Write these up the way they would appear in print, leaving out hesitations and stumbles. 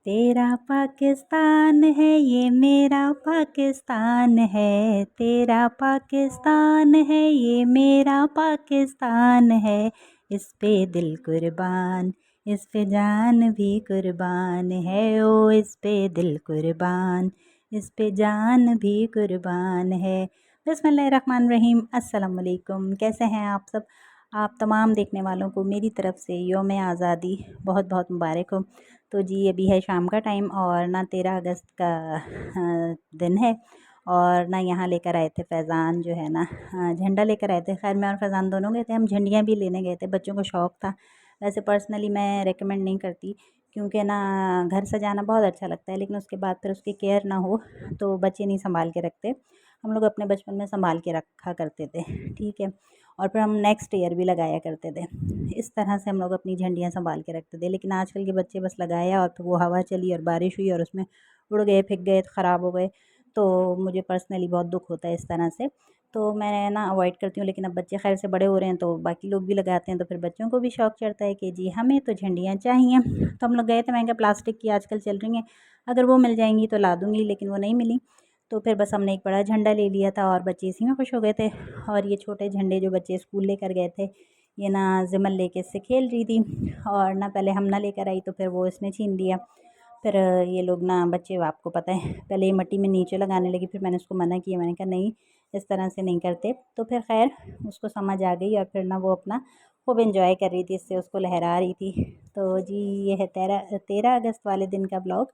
तेरा पाकिस्तान है ये मेरा पाकिस्तान है, तेरा पाकिस्तान है ये मेरा पाकिस्तान है। इस पे दिल कुर्बान, इस पे जान भी कुर्बान है। ओ इस पे दिल कुर्बान, इस पे जान भी कुर्बान है। बिस्मिल्लाहिर्रहमानिर्रहीम। अस्सलाम वालेकुम। कैसे हैं आप सब? आप तमाम देखने वालों को मेरी तरफ़ से यौम आज़ादी बहुत बहुत मुबारक हो। तो जी अभी है शाम का टाइम और ना 13 अगस्त का दिन है और ना यहाँ लेकर आए थे फैज़ान जो है ना झंडा लेकर आए थे। खैर मैं और फैज़ान दोनों गए थे, हम झंडियाँ भी लेने गए थे, बच्चों को शौक़ था। वैसे पर्सनली मैं रेकमेंड नहीं करती क्योंकि ना घर सजाना बहुत अच्छा लगता है लेकिन उसके बाद फिर उसकी केयर ना हो तो बच्चे नहीं संभाल के रखते। हम लोग अपने बचपन में संभाल के रखा करते थे, ठीक है, और फिर हम नेक्स्ट ईयर भी लगाया करते थे। इस तरह से हम लोग अपनी झंडियाँ संभाल के रखते थे। लेकिन आजकल के बच्चे बस लगाया और फिर वो हवा चली और बारिश हुई और उसमें उड़ गए, फेंक गए, ख़राब हो गए। तो मुझे पर्सनली बहुत दुख होता है इस तरह से, तो मैं ना अवॉइड करती हूँ। लेकिन अब बच्चे खैर से बड़े हो रहे हैं तो बाकी लोग भी लगाते हैं तो फिर बच्चों को भी शौक़ चढ़ता है कि जी हमें तो झंडियाँ चाहिए। तो हम लोग गए थे, महंगा प्लास्टिक की आजकल चल रही हैं, अगर वो मिल जाएंगी तो ला दूँगी, लेकिन वो नहीं मिली। तो फिर बस हमने एक बड़ा झंडा ले लिया था और बच्चे इसी में खुश हो गए थे। और ये छोटे झंडे जो बच्चे स्कूल लेकर गए थे, ये ना ज़िमल लेके इससे खेल रही थी और ना पहले हम ना लेकर आई तो फिर वो इसने छीन लिया। फिर ये लोग ना बच्चे, आपको पता है, पहले ये मिट्टी में नीचे लगाने लगी। फिर मैंने उसको मना किया, मैंने कहा नहीं इस तरह से नहीं करते। तो फिर खैर उसको समझ आ गई और फिर ना वो अपना खूब एंजॉय कर रही थी, इससे उसको लहरा रही थी। तो जी ये है 13 अगस्त वाले दिन का ब्लॉग।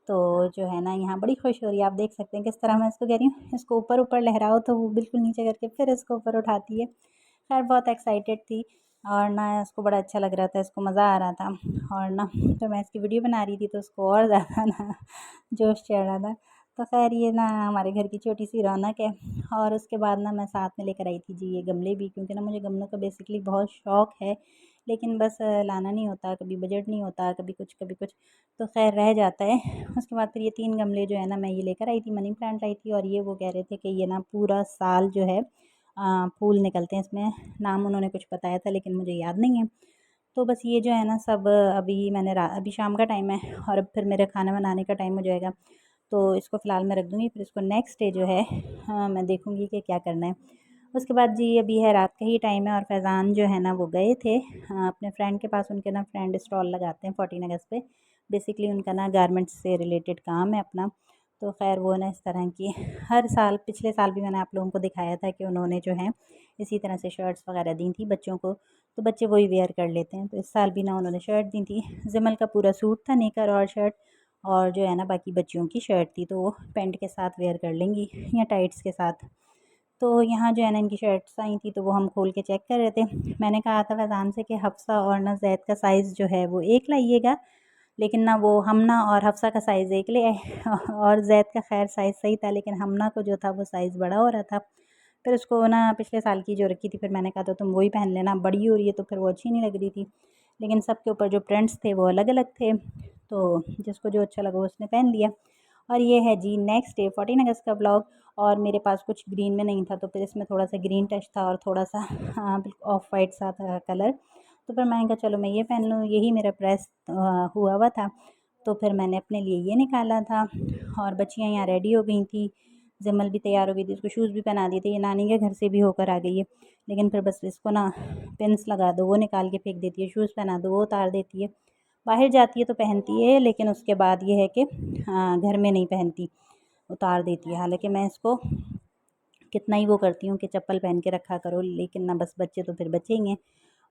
तो जो है ना यहाँ बड़ी खुश हो रही है, आप देख सकते हैं किस तरह मैं इसको कह रही हूँ, इसको ऊपर ऊपर लहराओ तो वो बिल्कुल नीचे करके फिर इसको ऊपर उठाती है। खैर बहुत एक्साइटेड थी और ना इसको बड़ा अच्छा लग रहा था, इसको मज़ा आ रहा था। और ना तो मैं इसकी वीडियो बना रही थी तो उसको और ज़्यादा ना जोश चढ़ रहा था। तो खैर ये ना हमारे घर की छोटी सी रौनक है। और उसके बाद ना मैं साथ में लेकर आई थी जी ये गमले भी, क्योंकि ना मुझे गमलों का बेसिकली बहुत शौक़ है, लेकिन बस लाना नहीं होता, कभी बजट नहीं होता, कभी कुछ, तो खैर रह जाता है। उसके बाद फिर ये 3 गमले जो है ना मैं ये लेकर आई थी, मनी प्लांट लाई थी। और ये वो कह रहे थे कि ये ना पूरा साल जो है फूल निकलते हैं इसमें। नाम उन्होंने कुछ बताया था लेकिन मुझे याद नहीं है। तो बस ये जो है ना सब अभी मैंने अभी शाम का टाइम है और अब फिर मेरे खाना बनाने का टाइम हो जाएगा, तो इसको फ़िलहाल मैं रख दूँगी। फिर इसको नेक्स्ट डे जो है मैं देखूँगी कि क्या करना है। उसके बाद जी अभी है रात का ही टाइम है और फैज़ान जो है ना वो गए थे अपने फ्रेंड के पास। उनके ना फ्रेंड स्टॉल लगाते हैं 14 अगस्त पे। बेसिकली उनका ना गारमेंट्स से रिलेटेड काम है अपना। तो खैर वो ना इस तरह की हर साल, पिछले साल भी मैंने आप लोगों को दिखाया था कि उन्होंने जो है इसी तरह से शर्ट्स वगैरह दी थी बच्चों को, तो बच्चे वही वेयर कर लेते हैं। तो इस साल भी ना उन्होंने शर्ट दी थी। ज़िमल का पूरा सूट था, नेकर और शर्ट, और जो है ना बाकी बच्चियों की शर्ट थी, तो वो पैंट के साथ वेयर कर लेंगी या टाइट्स के साथ। तो यहाँ जो है ना इनकी शर्ट्स आई थी तो वो हम खोल के चेक कर रहे थे। मैंने कहा था फैज़ान से कि हफ्सा और ना ज़ैद का साइज़ जो है वो एक लाइएगा, लेकिन ना वो हमना और हफ्सा का साइज़ एक ले आए और ज़ैद का खैर साइज़ सही था, लेकिन हमना को जो था वो साइज़ बड़ा हो रहा था। फिर उसको ना पिछले साल की जो रखी थी, फिर मैंने कहा तो तुम वही पहन लेना, बड़ी हो रही है तो फिर वो अच्छी नहीं लग रही थी। लेकिन सबके ऊपर जो प्रिंट्स थे वो अलग अलग थे, तो जिसको जो अच्छा लगा उसने पहन लिया। और ये है जी नेक्स्ट डे 14 अगस्त का ब्लॉग। और मेरे पास कुछ ग्रीन में नहीं था तो फिर इसमें थोड़ा सा ग्रीन टच था और थोड़ा सा बिल्कुल ऑफ वाइट सा था कलर। तो फिर मैंने कहा चलो मैं ये पहन लूँ, यही मेरा प्रेस हुआ था। तो फिर मैंने अपने लिए ये निकाला था और बच्चियाँ यहाँ रेडी हो गई थी। ज़िमल भी तैयार हो गई थी, उसको शूज़ भी पहना दिए थे। ये नानी के घर से भी होकर आ गई है, लेकिन फिर बस इसको ना पिन्स लगा दो वो निकाल के फेंक देती है, शूज़ पहना दो वो उतार देती है। बाहर जाती है तो पहनती है, लेकिन उसके बाद ये है कि घर में नहीं पहनती, उतार देती है। हालाँकि मैं इसको कितना ही वो करती हूँ कि चप्पल पहन के रखा करो, लेकिन ना बस बच्चे तो फिर बच्चे ही हैं।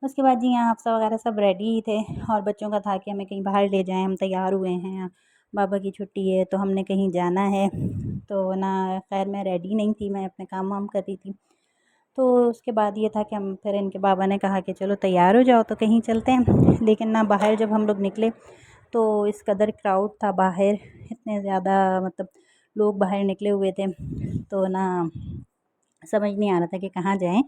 उसके बाद जी यहाँ हफ्सा वगैरह सब रेडी ही थे और बच्चों का था कि हमें कहीं बाहर ले जाएँ, हम तैयार हुए हैं, बाबा की छुट्टी है तो हमने कहीं जाना है। तो ना खैर मैं रेडी नहीं थी, मैं अपने काम वाम कर रही थी। तो उसके बाद ये था कि हम फिर इनके बाबा ने कहा कि चलो तैयार हो जाओ तो कहीं चलते हैं। लेकिन ना बाहर जब हम लोग निकले तो इस कदर क्राउड था बाहर, इतने ज़्यादा मतलब लोग बाहर निकले हुए थे, तो ना समझ नहीं आ रहा था कि कहाँ जाएँ।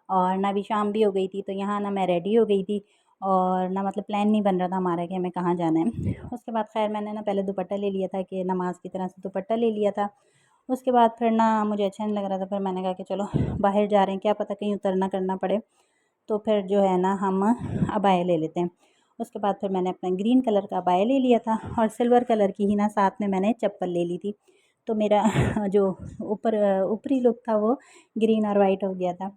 और ना अभी शाम भी हो गई थी तो यहाँ ना मैं रेडी हो गई थी और ना मतलब प्लान नहीं बन रहा था हमारा कि हमें कहाँ जाना है। उसके बाद खैर मैंने ना पहले दुपट्टा ले लिया था कि नमाज़ की तरह से दुपट्टा ले लिया था। उसके बाद फिर ना मुझे अच्छा नहीं लग रहा था, फिर मैंने कहा कि चलो बाहर जा रहे हैं, क्या पता कहीं उतरना करना पड़े, तो फिर जो है ना हम अबाया ले लेते हैं। उसके बाद फिर मैंने अपना ग्रीन कलर का अबाया ले लिया था और सिल्वर कलर की ही ना साथ में मैंने चप्पल ले ली थी। तो मेरा जो ऊपरी लुक था वो ग्रीन और वाइट हो गया था।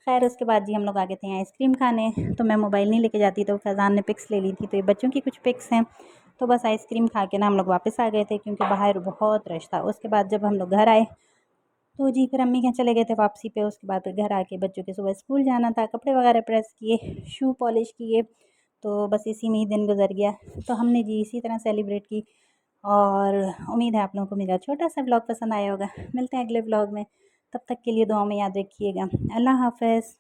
खैर उसके बाद जी हम लोग आ गए थे आइसक्रीम खाने। तो मैं मोबाइल नहीं लेके जाती, तो फैज़ान ने पिक्स ले ली थी, तो ये बच्चों की कुछ पिक्स हैं। तो बस आइसक्रीम खा के ना हम लोग वापस आ गए थे, क्योंकि बाहर बहुत रश था। उसके बाद जब हम लोग घर आए तो जी फिर अम्मी के यहाँ चले गए थे वापसी पे। उसके बाद फिर घर आके बच्चों के सुबह स्कूल जाना था, कपड़े वगैरह प्रेस किए, शू पॉलिश किए, तो बस इसी में ही दिन गुजर गया। तो हमने जी इसी तरह सेलिब्रेट की। और उम्मीद है आप लोगों को मेरा छोटा सा व्लॉग पसंद आया होगा। मिलते हैं अगले व्लॉग में, तब तक के लिए दुआ में याद रखिएगा। अल्लाह हाफ़िज़।